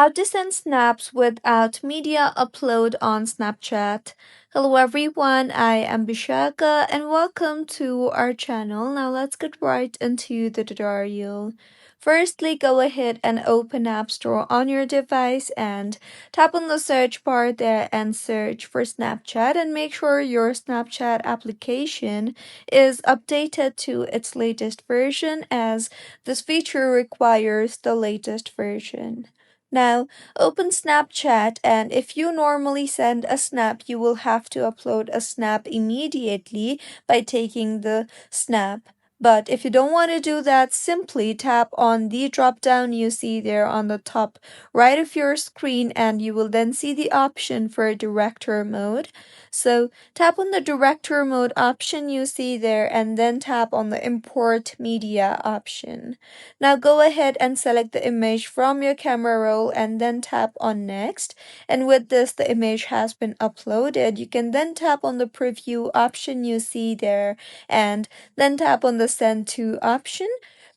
How to send snaps without media upload on Snapchat. Hello everyone, I am Bishaka and welcome to our channel. Now let's get right into the tutorial. Firstly, go ahead and open App Store on your device and tap on the search bar there and search for Snapchat, and make sure your Snapchat application is updated to its latest version, as this feature requires the latest version. Now, open Snapchat, and if you normally send a snap, you will have to upload a snap immediately by taking the snap. But if you don't want to do that, simply tap on the drop down you see there on the top right of your screen, and you will then see the option for director mode. So tap on the director mode option you see there, and then tap on the import media option. Now go ahead and select the image from your camera roll and then tap on next. And with this, the image has been uploaded. You can then tap on the preview option you see there and then tap on the send to option.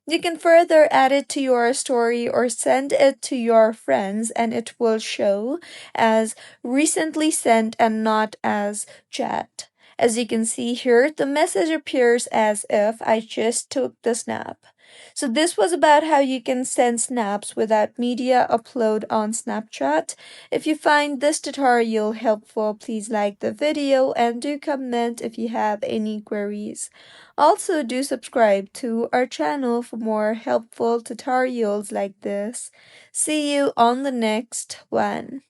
You can further add it to your story or send it to your friends, and it will show as recently sent and not as chat. As you can see here, the message appears as if I just took the snap. So this was about how you can send snaps without media upload on Snapchat. If you find this tutorial helpful, please like the video and do comment if you have any queries. Also, do subscribe to our channel for more helpful tutorials like this. See you on the next one.